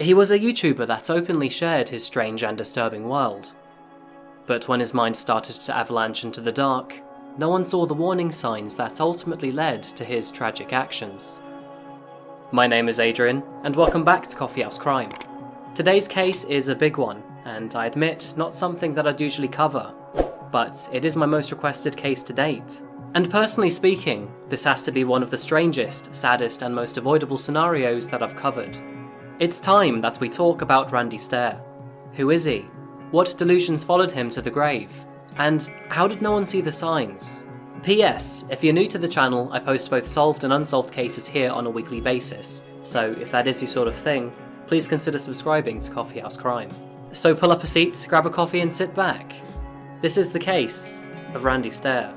He was a YouTuber that openly shared his strange and disturbing world. But when his mind started to avalanche into the dark, no one saw the warning signs that ultimately led to his tragic actions. My name is Adrian, and welcome back to Coffeehouse Crime. Today's case is a big one, and I admit, not something that I'd usually cover, but it is my most requested case to date. And personally speaking, this has to be one of the strangest, saddest, and most avoidable scenarios that I've covered. It's time that we talk about Randy Stair. Who is he? What delusions followed him to the grave? And how did no one see the signs? P.S. If you're new to the channel, I post both solved and unsolved cases here on a weekly basis, so if that is your sort of thing, please consider subscribing to Coffeehouse Crime. So pull up a seat, grab a coffee and sit back. This is the case of Randy Stair.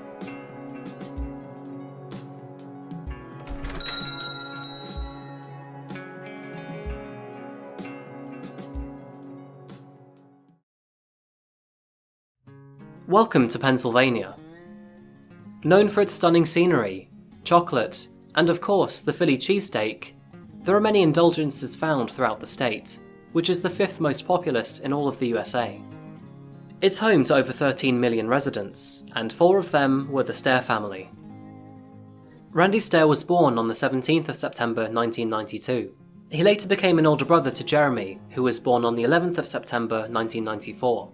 Welcome to Pennsylvania. Known for its stunning scenery, chocolate, and of course the Philly cheesesteak, there are many indulgences found throughout the state, which is the 5th most populous in all of the USA. It's home to over 13 million residents, and 4 of them were the Stair family. Randy Stair was born on the 17th of September 1992. He later became an older brother to Jeremy, who was born on the 11th of September 1994.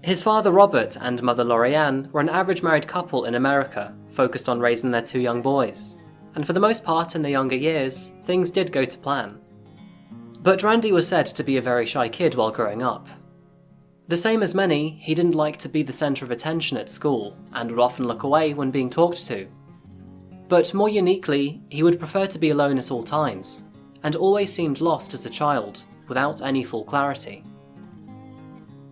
His father Robert and mother Lorianne were an average married couple in America, focused on raising their 2 young boys, and for the most part in their younger years, things did go to plan. But Randy was said to be a very shy kid while growing up. The same as many, he didn't like to be the centre of attention at school, and would often look away when being talked to. But more uniquely, he would prefer to be alone at all times, and always seemed lost as a child, without any full clarity.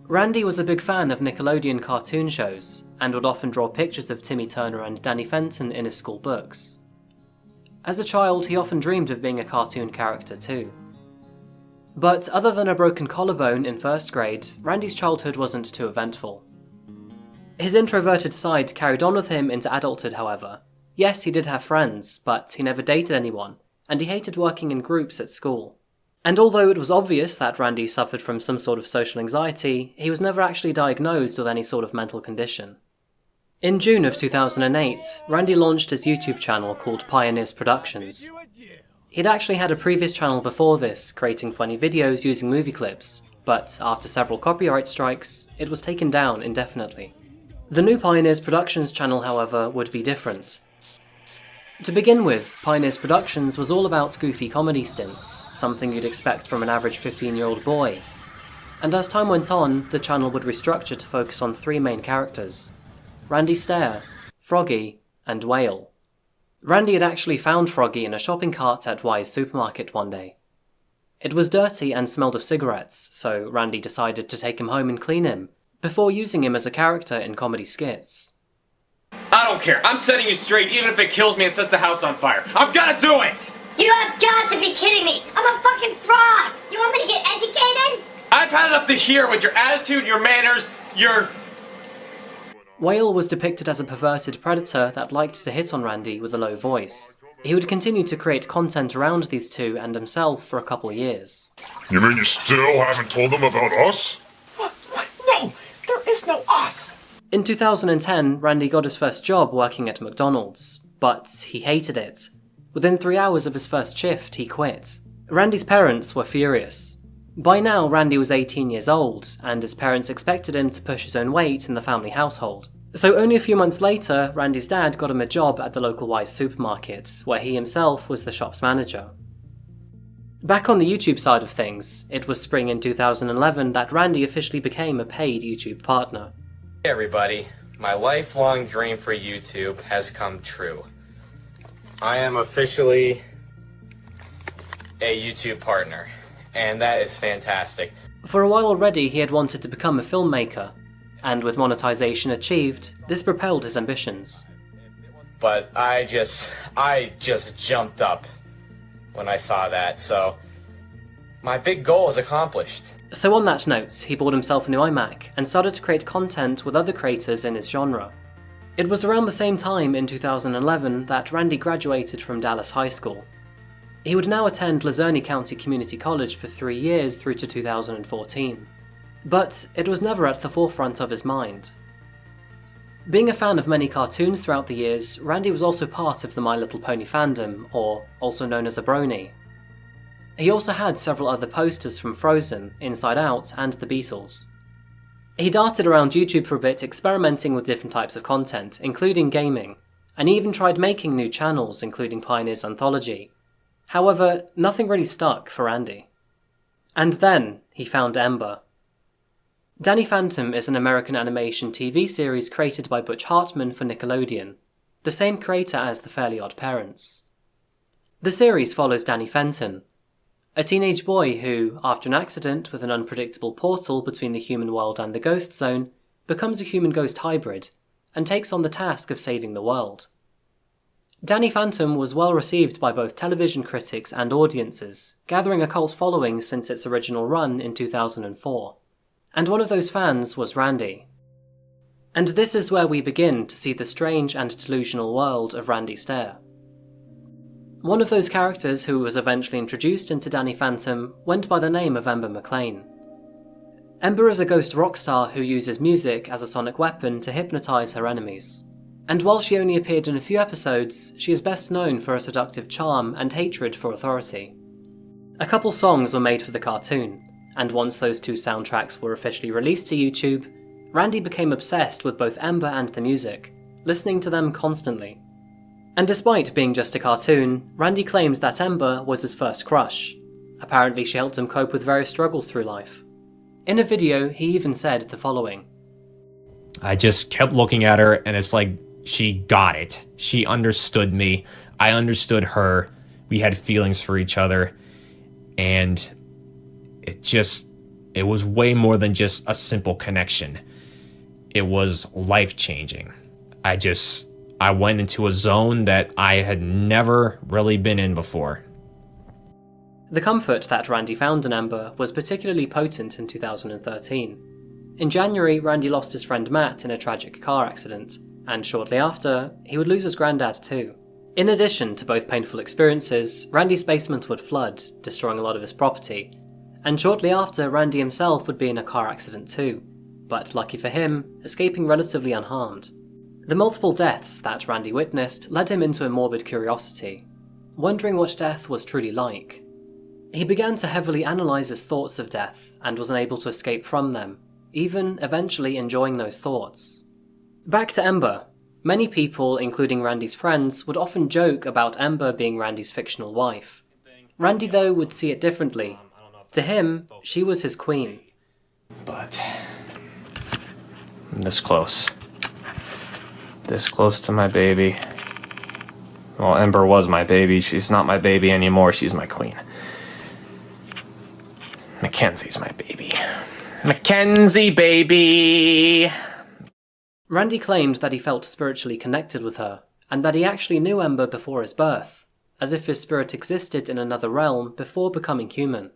Randy was a big fan of Nickelodeon cartoon shows, and would often draw pictures of Timmy Turner and Danny Fenton in his school books. As a child, he often dreamed of being a cartoon character too. But other than a broken collarbone in 1st grade, Randy's childhood wasn't too eventful. His introverted side carried on with him into adulthood, however. Yes, he did have friends, but he never dated anyone, and he hated working in groups at school. And although it was obvious that Randy suffered from some sort of social anxiety, he was never actually diagnosed with any sort of mental condition. In June of 2008, Randy launched his YouTube channel called Pioneers Productions. He'd actually had a previous channel before this, creating funny videos using movie clips, but after several copyright strikes, it was taken down indefinitely. The new Pioneers Productions channel, however, would be different. To begin with, Pioneers Productions was all about goofy comedy stints, something you'd expect from an average 15-year-old boy. And as time went on, the channel would restructure to focus on 3 main characters: Randy Stair, Froggy, and Whale. Randy had actually found Froggy in a shopping cart at Wise Supermarket one day. It was dirty and smelled of cigarettes, so Randy decided to take him home and clean him, before using him as a character in comedy skits. I don't care. I'm setting you straight even if it kills me and sets the house on fire. I'm gonna do it! You have got to be kidding me! I'm a fucking fraud! You want me to get educated? I've had it up to here with your attitude, your manners, your... Whale was depicted as a perverted predator that liked to hit on Randy with a low voice. He would continue to create content around these two and himself for a couple of years. You mean you still haven't told them about us? What? No! There is no us! In 2010, Randy got his first job working at McDonald's, but he hated it. Within 3 hours of his first shift, he quit. Randy's parents were furious. By now, Randy was 18 years old, and his parents expected him to push his own weight in the family household. So only a few months later, Randy's dad got him a job at the local Wise Supermarket, where he himself was the shop's manager. Back on the YouTube side of things, it was spring in 2011 that Randy officially became a paid YouTube partner. Hey everybody, my lifelong dream for YouTube has come true. I am officially a YouTube partner, and that is fantastic. For a while already, he had wanted to become a filmmaker, and with monetization achieved, this propelled his ambitions. But I just jumped up when I saw that, so my big goal is accomplished. So on that note, he bought himself a new iMac and started to create content with other creators in his genre. It was around the same time in 2011 that Randy graduated from Dallas High School. He would now attend Luzerne County Community College for 3 years through to 2014. But it was never at the forefront of his mind. Being a fan of many cartoons throughout the years, Randy was also part of the My Little Pony fandom, or also known as a brony. He also had several other posters from Frozen, Inside Out, and the Beatles. He darted around YouTube for a bit, experimenting with different types of content, including gaming, and he even tried making new channels, including Pioneer's Anthology. However, nothing really stuck for Randy. And then he found Ember. Danny Phantom is an American animation TV series created by Butch Hartman for Nickelodeon, the same creator as The Fairly Odd Parents. The series follows Danny Fenton, a teenage boy who, after an accident with an unpredictable portal between the human world and the ghost zone, becomes a human-ghost hybrid and takes on the task of saving the world. Danny Phantom was well received by both television critics and audiences, gathering a cult following since its original run in 2004. And one of those fans was Randy. And this is where we begin to see the strange and delusional world of Randy Stair. One of those characters who was eventually introduced into Danny Phantom went by the name of Ember McLain. Ember is a ghost rock star who uses music as a sonic weapon to hypnotise her enemies. And while she only appeared in a few episodes, she is best known for a seductive charm and hatred for authority. A couple songs were made for the cartoon, and once those 2 soundtracks were officially released to YouTube, Randy became obsessed with both Ember and the music, listening to them constantly. And despite being just a cartoon, Randy claimed that Ember was his first crush. Apparently she helped him cope with various struggles through life. In a video, he even said the following: I just kept looking at her and it's like she got it. She understood me. I understood her. We had feelings for each other. And it was way more than just a simple connection. It was life-changing. I went into a zone that I had never really been in before. The comfort that Randy found in Ember was particularly potent in 2013. In January, Randy lost his friend Matt in a tragic car accident, and shortly after, he would lose his granddad too. In addition to both painful experiences, Randy's basement would flood, destroying a lot of his property, and shortly after, Randy himself would be in a car accident too, but lucky for him, escaping relatively unharmed. The multiple deaths that Randy witnessed led him into a morbid curiosity, wondering what death was truly like. He began to heavily analyse his thoughts of death and was unable to escape from them, even eventually enjoying those thoughts. Back to Ember. Many people, including Randy's friends, would often joke about Ember being Randy's fictional wife. Randy, though, would see it differently. To him, she was his queen. But I'm this close. This close to my baby. Well, Ember was my baby. She's not my baby anymore. She's my queen. Mackenzie's my baby. Mackenzie, baby! Randy claimed that he felt spiritually connected with her, and that he actually knew Ember before his birth, as if his spirit existed in another realm before becoming human.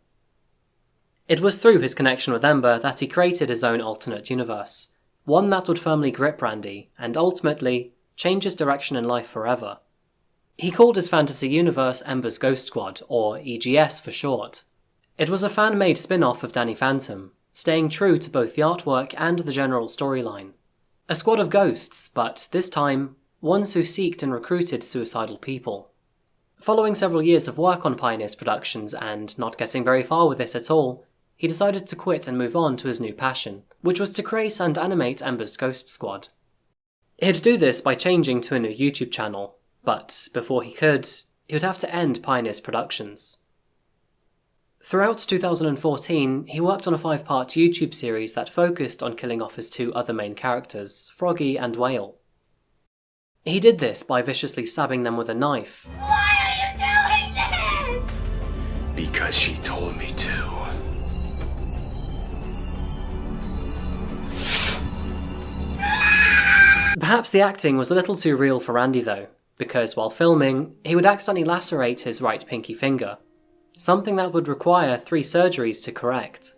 It was through his connection with Ember that he created his own alternate universe, one that would firmly grip Randy, and ultimately, change his direction in life forever. He called his fantasy universe Ember's Ghost Squad, or EGS for short. It was a fan-made spin-off of Danny Phantom, staying true to both the artwork and the general storyline. A squad of ghosts, but this time, ones who seeked and recruited suicidal people. Following several years of work on Pioneer's productions and not getting very far with it at all, he decided to quit and move on to his new passion, which was to create and animate Ember's Ghost Squad. He'd do this by changing to a new YouTube channel, but before he could, he would have to end Pioneer's productions. Throughout 2014, he worked on a 5-part YouTube series that focused on killing off his 2 other main characters, Froggy and Whale. He did this by viciously stabbing them with a knife. Why are you doing this? Because she told me to. Perhaps the acting was a little too real for Randy though, because while filming, he would accidentally lacerate his right pinky finger, something that would require 3 surgeries to correct.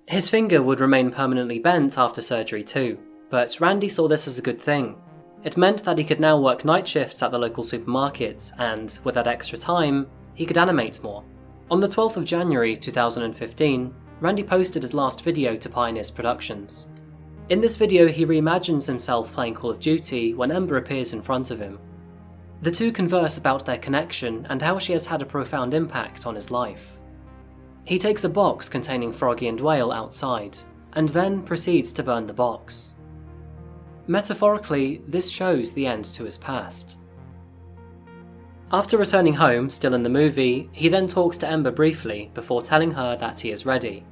His finger would remain permanently bent after surgery too, but Randy saw this as a good thing. It meant that he could now work night shifts at the local supermarket, and with that extra time, he he could animate more. On the 12th of January 2015, Randy posted his last video to Pioneers Productions. In this video, he reimagines himself playing Call of Duty when Ember appears in front of him. The two converse about their connection and how she has had a profound impact on his life. He takes a box containing Froggy and Whale outside, and then proceeds to burn the box. Metaphorically, this shows the end to his past. After returning home, still in the movie, he then talks to Ember briefly before telling her that he is ready.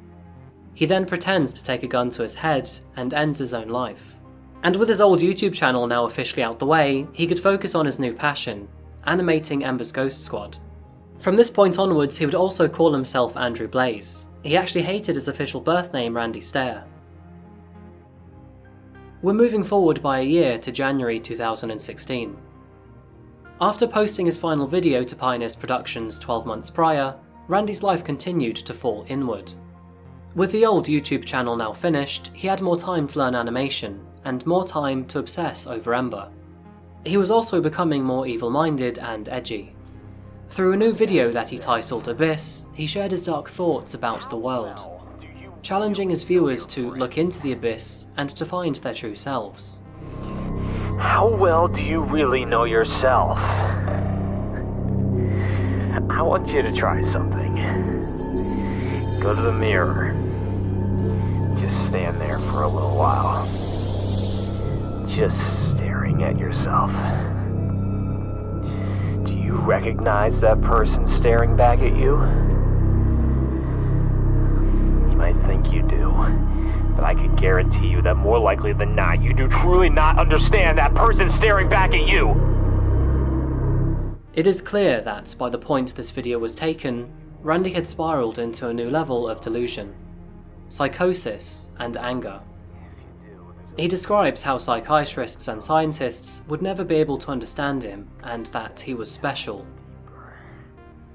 He then pretends to take a gun to his head and ends his own life. And with his old YouTube channel now officially out the way, he could focus on his new passion, animating Ember's Ghost Squad. From this point onwards, he would also call himself Andrew Blaze. He actually hated his official birth name, Randy Stair. We're moving forward by a year to January 2016. After posting his final video to Pioneers Productions 12 months prior, Randy's life continued to fall inward. With the old YouTube channel now finished, he had more time to learn animation, and more time to obsess over Ember. He was also becoming more evil-minded and edgy. Through a new video that he titled Abyss, he shared his dark thoughts about the world, challenging his viewers to look into the abyss and to find their true selves. How well do you really know yourself? I want you to try something. Go to the mirror. Just stand there for a little while. Just staring at yourself. Do you recognize that person staring back at you? You might think you do. But I can guarantee you that more likely than not, you do truly not understand that person staring back at you! It is clear that by the point this video was taken, Randy had spiraled into a new level of delusion, psychosis, and anger. He describes how psychiatrists and scientists would never be able to understand him, and that he was special.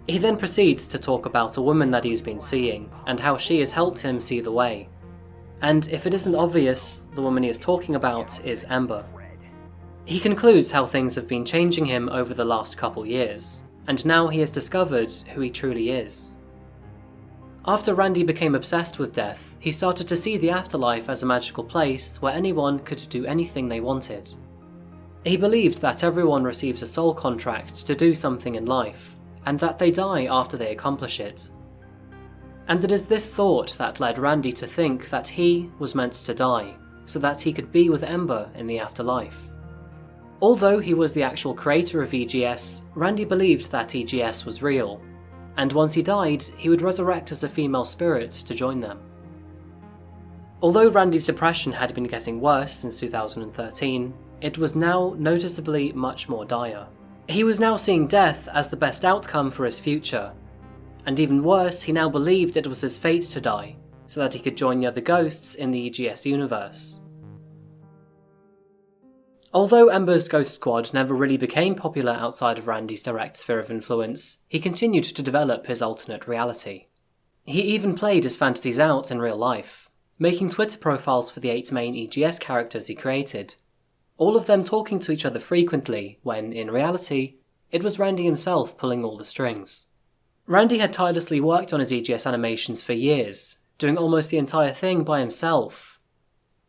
He then proceeds to talk about a woman that he's been seeing, and how she has helped him see the way. And if it isn't obvious, the woman he is talking about is Ember. He concludes how things have been changing him over the last couple years, and now he has discovered who he truly is. After Randy became obsessed with death, he started to see the afterlife as a magical place where anyone could do anything they wanted. He believed that everyone receives a soul contract to do something in life, and that they die after they accomplish it. And it is this thought that led Randy to think that he was meant to die, so that he could be with Ember in the afterlife. Although he was the actual creator of EGS, Randy believed that EGS was real, and once he died, he would resurrect as a female spirit to join them. Although Randy's depression had been getting worse since 2013, it was now noticeably much more dire. He was now seeing death as the best outcome for his future, and even worse, he now believed it was his fate to die, so that he could join the other ghosts in the EGS universe. Although Ember's Ghost Squad never really became popular outside of Randy's direct sphere of influence, he continued to develop his alternate reality. He even played his fantasies out in real life, making Twitter profiles for the 8 main EGS characters he created, all of them talking to each other frequently when, in reality, it was Randy himself pulling all the strings. Randy had tirelessly worked on his EGS animations for years, doing almost the entire thing by himself.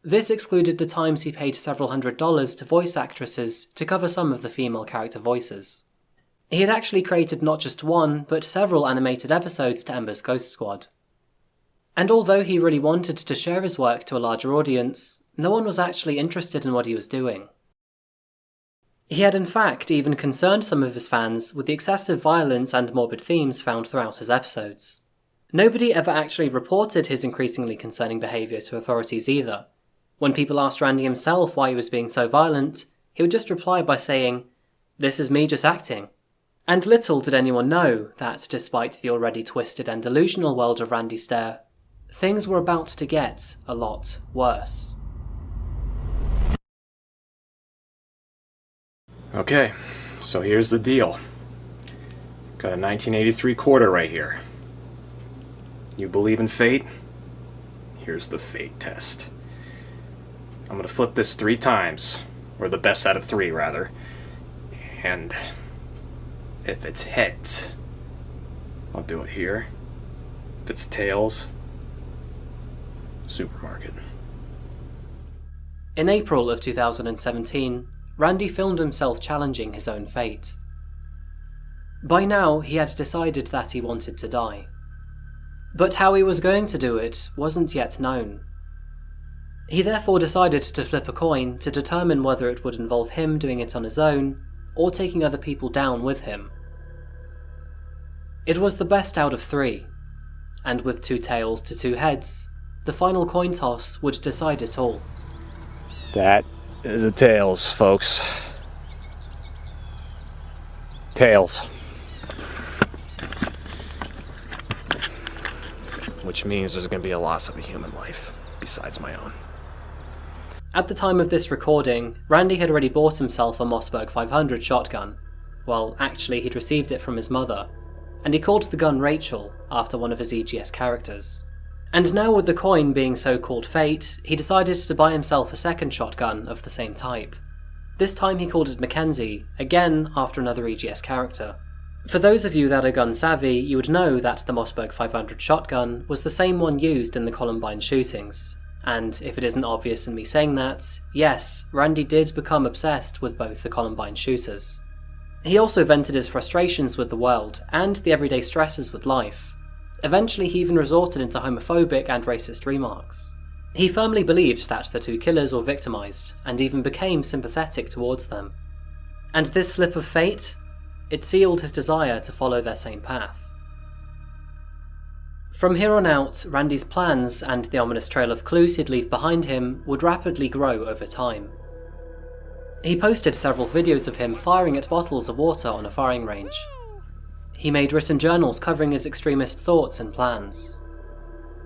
This excluded the times he paid several $100s to voice actresses to cover some of the female character voices. He had actually created not just one, but several animated episodes to Ember's Ghost Squad. And although he really wanted to share his work to a larger audience, no one was actually interested in what he was doing. He had in fact even concerned some of his fans with the excessive violence and morbid themes found throughout his episodes. Nobody ever actually reported his increasingly concerning behaviour to authorities either. When people asked Randy himself why he was being so violent, he would just reply by saying, "This is me just acting." And little did anyone know that despite the already twisted and delusional world of Randy Stair, things were about to get a lot worse. Okay, so here's the deal. Got a 1983 quarter right here. You believe in fate? Here's the fate test. I'm gonna flip this 3 times, or the best out of 3 rather, and if it's heads, I'll do it here. If it's tails, supermarket. In April of 2017, Randy filmed himself challenging his own fate. By now, he had decided that he wanted to die. But how he was going to do it wasn't yet known. He therefore decided to flip a coin to determine whether it would involve him doing it on his own, or taking other people down with him. It was the best out of 3, and with 2 tails to 2 heads, the final coin toss would decide it all. That is a tails, folks. Tails. Which means there's going to be a loss of a human life, besides my own. At the time of this recording, Randy had already bought himself a Mossberg 500 shotgun. Well, actually he'd received it from his mother, and he called the gun Rachel, after one of his EGS characters. And now with the coin being so-called fate, he decided to buy himself a second shotgun of the same type. This time he called it Mackenzie, again after another EGS character. For those of you that are gun savvy, you would know that the Mossberg 500 shotgun was the same one used in the Columbine shootings. And if it isn't obvious in me saying that, yes, Randy did become obsessed with both the Columbine shooters. He also vented his frustrations with the world, and the everyday stresses with life. Eventually he even resorted into homophobic and racist remarks. He firmly believed that the 2 killers were victimized, and even became sympathetic towards them. And this flip of fate? It sealed his desire to follow their same path. From here on out, Randy's plans and the ominous trail of clues he'd leave behind him would rapidly grow over time. He posted several videos of him firing at bottles of water on a firing range. He made written journals covering his extremist thoughts and plans.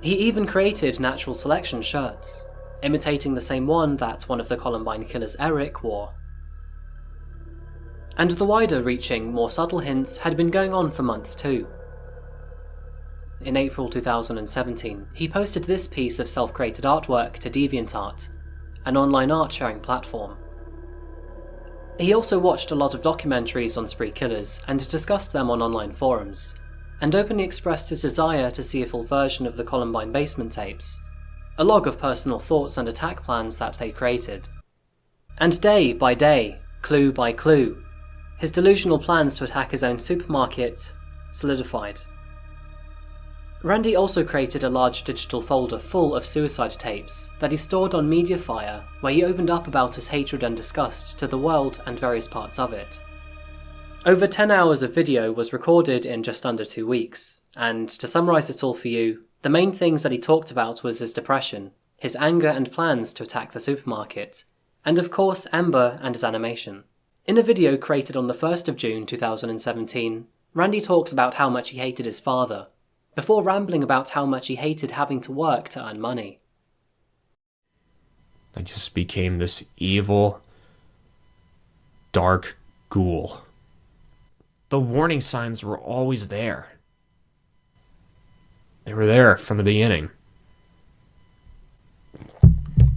He even created natural selection shirts, imitating the same one that one of the Columbine killers, Eric, wore. And the wider-reaching, more subtle hints had been going on for months too. In April 2017, he posted this piece of self-created artwork to DeviantArt, an online art-sharing platform. He also watched a lot of documentaries on spree killers and discussed them on online forums, and openly expressed his desire to see a full version of the Columbine basement tapes, a log of personal thoughts and attack plans that they created. And day by day, clue by clue, his delusional plans to attack his own supermarket solidified. Randy also created a large digital folder full of suicide tapes that he stored on Mediafire, where he opened up about his hatred and disgust to the world and various parts of it. Over 10 hours of video was recorded in just under 2 weeks, and to summarise it all for you, the main things that he talked about was his depression, his anger and plans to attack the supermarket, and of course Ember and his animation. In a video created on the 1st of June 2017, Randy talks about how much he hated his father, before rambling about how much he hated having to work to earn money. I just became this evil, dark ghoul. The warning signs were always there. They were there from the beginning.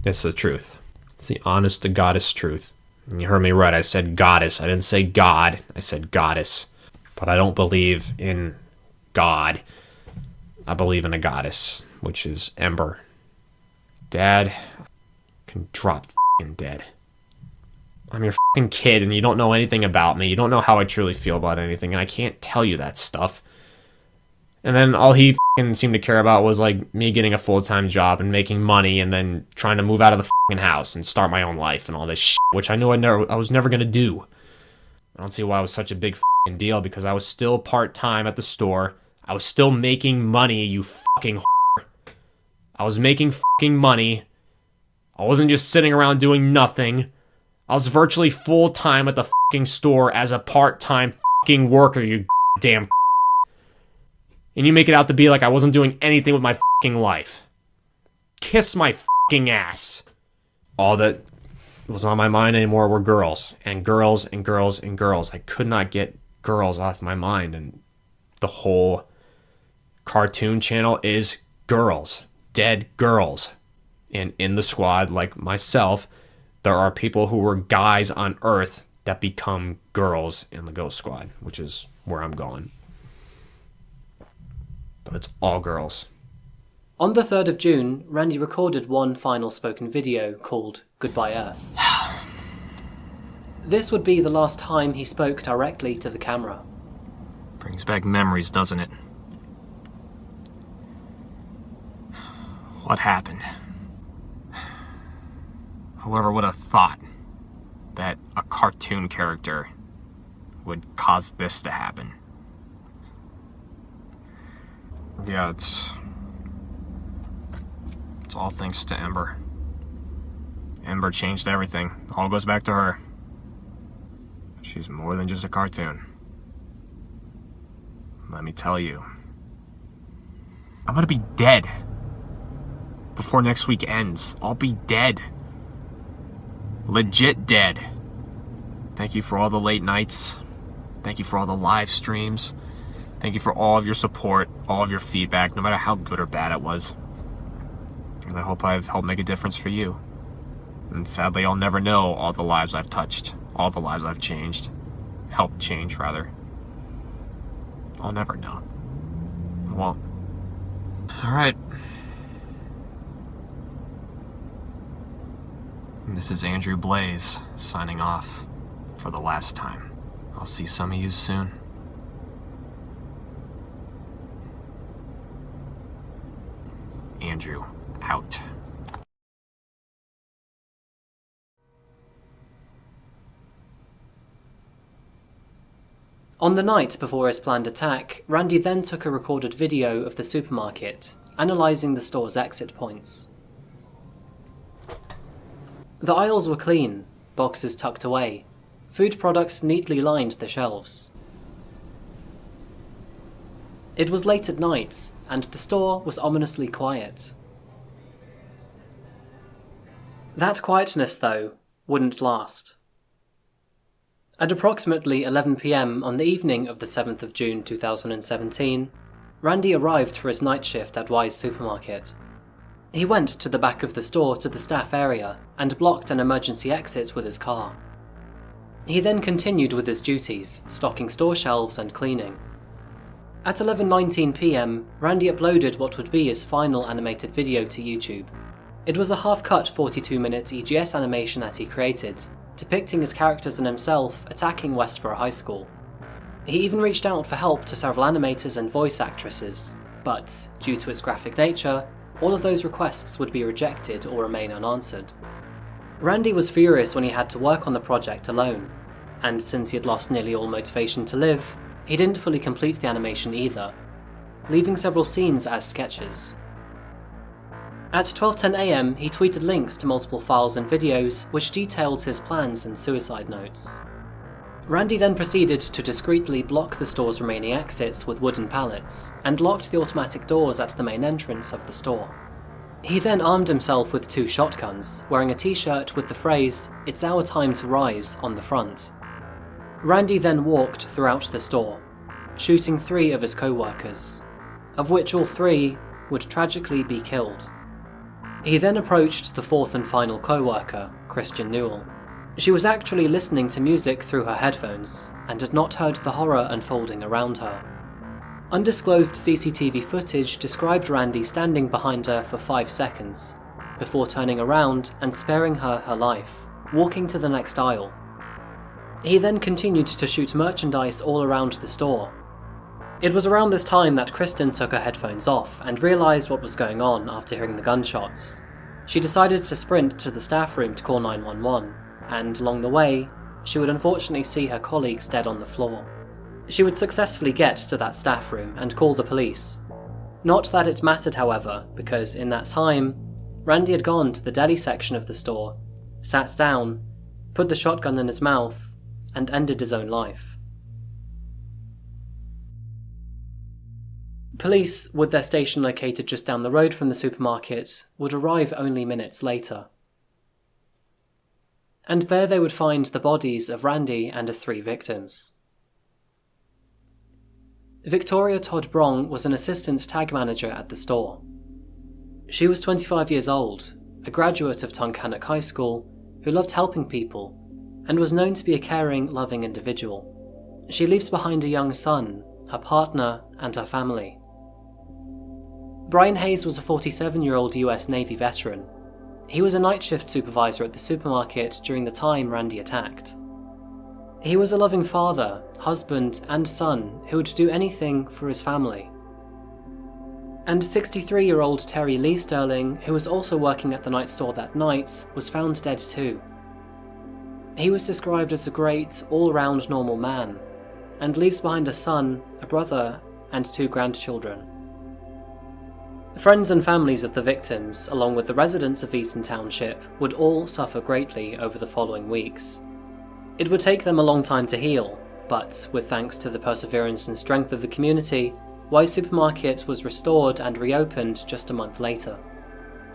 It's the truth. It's the honest to goddess truth. And you heard me right, I said goddess. I didn't say God, I said goddess. But I don't believe in God. I believe in a goddess, which is Ember. Dad can drop f***ing dead. I'm your f***ing kid and you don't know anything about me. You don't know how I truly feel about anything and I can't tell you that stuff. And then all he f***ing seemed to care about was like me getting a full-time job and making money and then trying to move out of the f***ing house and start my own life and all this shit, which I knew I was never going to do. I don't see why it was such a big f***ing deal because I was still part-time at the store. I was still making money, you fucking whore. I was making fucking money. I wasn't just sitting around doing nothing. I was virtually full-time at the fucking store as a part-time fucking worker, you damn. And you make it out to be like I wasn't doing anything with my fucking life. Kiss my fucking ass. All that was on my mind anymore were girls. And girls and girls and girls. I could not get girls off my mind. And the whole cartoon channel is girls. Dead girls. And in the squad, like myself, there are people who were guys on Earth that become girls in the Ghost Squad, which is where I'm going. but it's all girls. On the 3rd of June, Randy recorded one final spoken video called Goodbye Earth. This would be the last time he spoke directly to the camera. Brings back memories, doesn't it? What happened? Whoever would have thought that a cartoon character would cause this to happen? Yeah, it's all thanks to Ember. Ember changed everything. All goes back to her. She's more than just a cartoon. Let me tell you, I'm gonna be dead before next week ends. I'll be dead. Legit dead. Thank you for all the late nights. Thank you for all the live streams. Thank you for all of your support, all of your feedback, no matter how good or bad it was. And I hope I've helped make a difference for you. And sadly, I'll never know all the lives I've touched, all the lives I've changed. Helped change, rather. I'll never know. I won't. Alright. This is Andrew Blaze, signing off for the last time. I'll see some of you soon. Andrew, out. On the night before his planned attack, Randy then took a recorded video of the supermarket, analysing the store's exit points. The aisles were clean, boxes tucked away, food products neatly lined the shelves. It was late at night, and the store was ominously quiet. That quietness, though, wouldn't last. At approximately 11 PM on the evening of the 7th of June 2017, Randy arrived for his night shift at Wise Supermarket. He went to the back of the store to the staff area and blocked an emergency exit with his car. He then continued with his duties, stocking store shelves and cleaning. At 11:19 PM, Randy uploaded what would be his final animated video to YouTube. It was a half-cut 42-minute EGS animation that he created, depicting his characters and himself attacking Westboro High School. He even reached out for help to several animators and voice actresses, but due to its graphic nature, all of those requests would be rejected or remain unanswered. Randy was furious when he had to work on the project alone, and since he had lost nearly all motivation to live, he didn't fully complete the animation either, leaving several scenes as sketches. At 12:10 AM, he tweeted links to multiple files and videos which detailed his plans and suicide notes. Randy then proceeded to discreetly block the store's remaining exits with wooden pallets, and locked the automatic doors at the main entrance of the store. He then armed himself with 2 shotguns, wearing a t-shirt with the phrase, "It's our time to rise," on the front. Randy then walked throughout the store, shooting 3 of his co-workers, of which all 3 would tragically be killed. He then approached the 4th and final co-worker, Christian Newell. She was actually listening to music through her headphones, and had not heard the horror unfolding around her. Undisclosed CCTV footage described Randy standing behind her for 5 seconds, before turning around and sparing her her life, walking to the next aisle. He then continued to shoot merchandise all around the store. It was around this time that Kristen took her headphones off and realised what was going on after hearing the gunshots. She decided to sprint to the staff room to call 911, and along the way, she would unfortunately see her colleagues dead on the floor. She would successfully get to that staff room and call the police. Not that it mattered, however, because in that time, Randy had gone to the deli section of the store, sat down, put the shotgun in his mouth, and ended his own life. Police, with their station located just down the road from the supermarket, would arrive only minutes later. And there they would find the bodies of Randy and his 3 victims. Victoria Todd Brong was an assistant tag manager at the store. She was 25 years old, a graduate of Tunkhannock High School, who loved helping people, and was known to be a caring, loving individual. She leaves behind a young son, her partner, and her family. Brian Hayes was a 47-year-old US Navy veteran. He was a night shift supervisor at the supermarket during the time Randy attacked. He was a loving father, husband, and son who would do anything for his family. And 63-year-old Terry Lee Sterling, who was also working at the night store that night, was found dead too. He was described as a great, all-round normal man, and leaves behind a son, a brother, and 2 grandchildren. Friends and families of the victims, along with the residents of Eaton Township, would all suffer greatly over the following weeks. It would take them a long time to heal, but with thanks to the perseverance and strength of the community, Wise Supermarket was restored and reopened just a month later.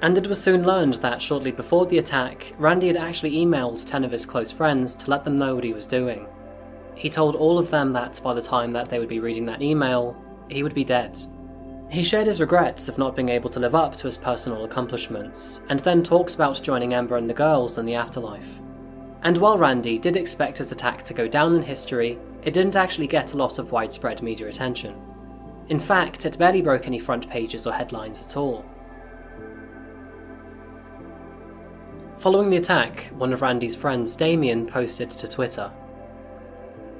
And it was soon learned that shortly before the attack, Randy had actually emailed 10 of his close friends to let them know what he was doing. He told all of them that by the time that they would be reading that email, he would be dead. He shared his regrets of not being able to live up to his personal accomplishments, and then talks about joining Ember and the girls in the afterlife. And while Randy did expect his attack to go down in history, it didn't actually get a lot of widespread media attention. In fact, it barely broke any front pages or headlines at all. Following the attack, one of Randy's friends, Damien, posted to Twitter,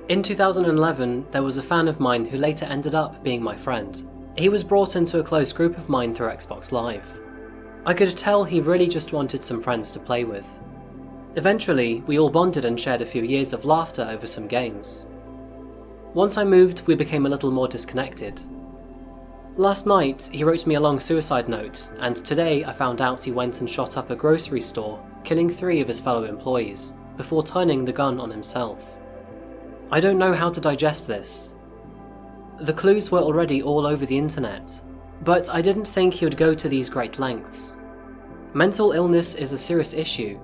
"In 2011, there was a fan of mine who later ended up being my friend. He was brought into a close group of mine through Xbox Live. I could tell he really just wanted some friends to play with. Eventually, we all bonded and shared a few years of laughter over some games. Once I moved, we became a little more disconnected. Last night, he wrote me a long suicide note, and today I found out he went and shot up a grocery store, killing 3 of his fellow employees, before turning the gun on himself. I don't know how to digest this. The clues were already all over the internet, but I didn't think he would go to these great lengths. Mental illness is a serious issue.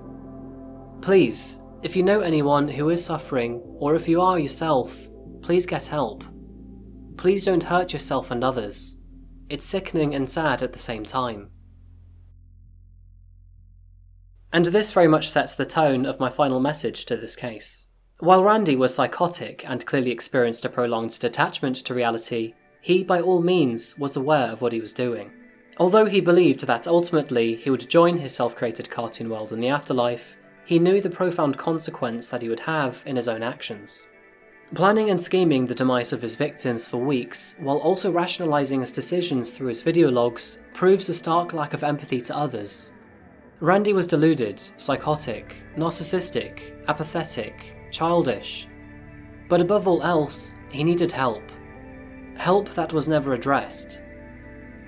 Please, if you know anyone who is suffering, or if you are yourself, please get help. Please don't hurt yourself and others. It's sickening and sad at the same time." And this very much sets the tone of my final message to this case. While Randy was psychotic and clearly experienced a prolonged detachment to reality, he by all means was aware of what he was doing. Although he believed that ultimately he would join his self-created cartoon world in the afterlife, he knew the profound consequence that he would have in his own actions. Planning and scheming the demise of his victims for weeks, while also rationalising his decisions through his video logs, proves a stark lack of empathy to others. Randy was deluded, psychotic, narcissistic, apathetic, childish. But above all else, he needed help. Help that was never addressed.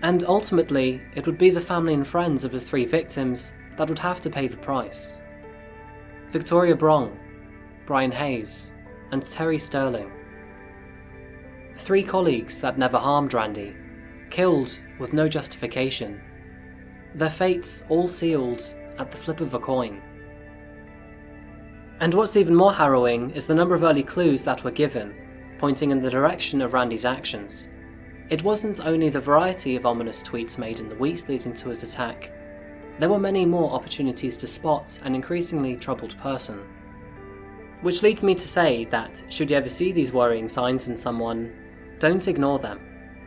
And ultimately, it would be the family and friends of his 3 victims that would have to pay the price. Victoria Brong, Brian Hayes, and Terry Sterling. 3 colleagues that never harmed Randy, killed with no justification. Their fates all sealed at the flip of a coin. And what's even more harrowing is the number of early clues that were given, pointing in the direction of Randy's actions. It wasn't only the variety of ominous tweets made in the weeks leading to his attack, there were many more opportunities to spot an increasingly troubled person. Which leads me to say that, should you ever see these worrying signs in someone, don't ignore them.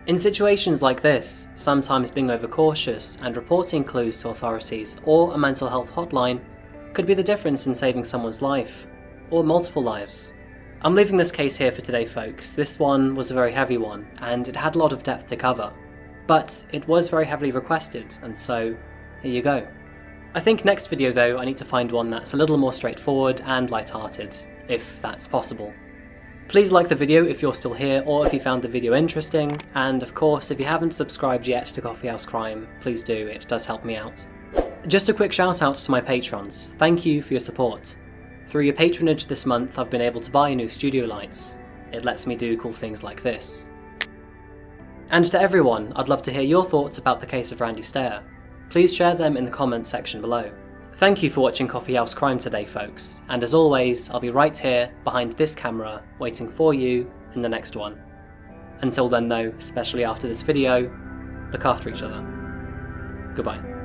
In situations like this, sometimes being overcautious and reporting clues to authorities or a mental health hotline could be the difference in saving someone's life, or multiple lives. I'm leaving this case here for today, folks. This one was a very heavy one, and it had a lot of depth to cover. But it was very heavily requested, and so, here you go. I think next video though, I need to find one that's a little more straightforward and light-hearted, if that's possible. Please like the video if you're still here, or if you found the video interesting, and of course, if you haven't subscribed yet to Coffeehouse Crime, please do, it does help me out. Just a quick shout out to my patrons, thank you for your support. Through your patronage this month, I've been able to buy new studio lights. It lets me do cool things like this. And to everyone, I'd love to hear your thoughts about the case of Randy Stair. Please share them in the comments section below. Thank you for watching Coffeehouse Crime today, folks, and as always, I'll be right here, behind this camera, waiting for you in the next one. Until then though, especially after this video, look after each other. Goodbye.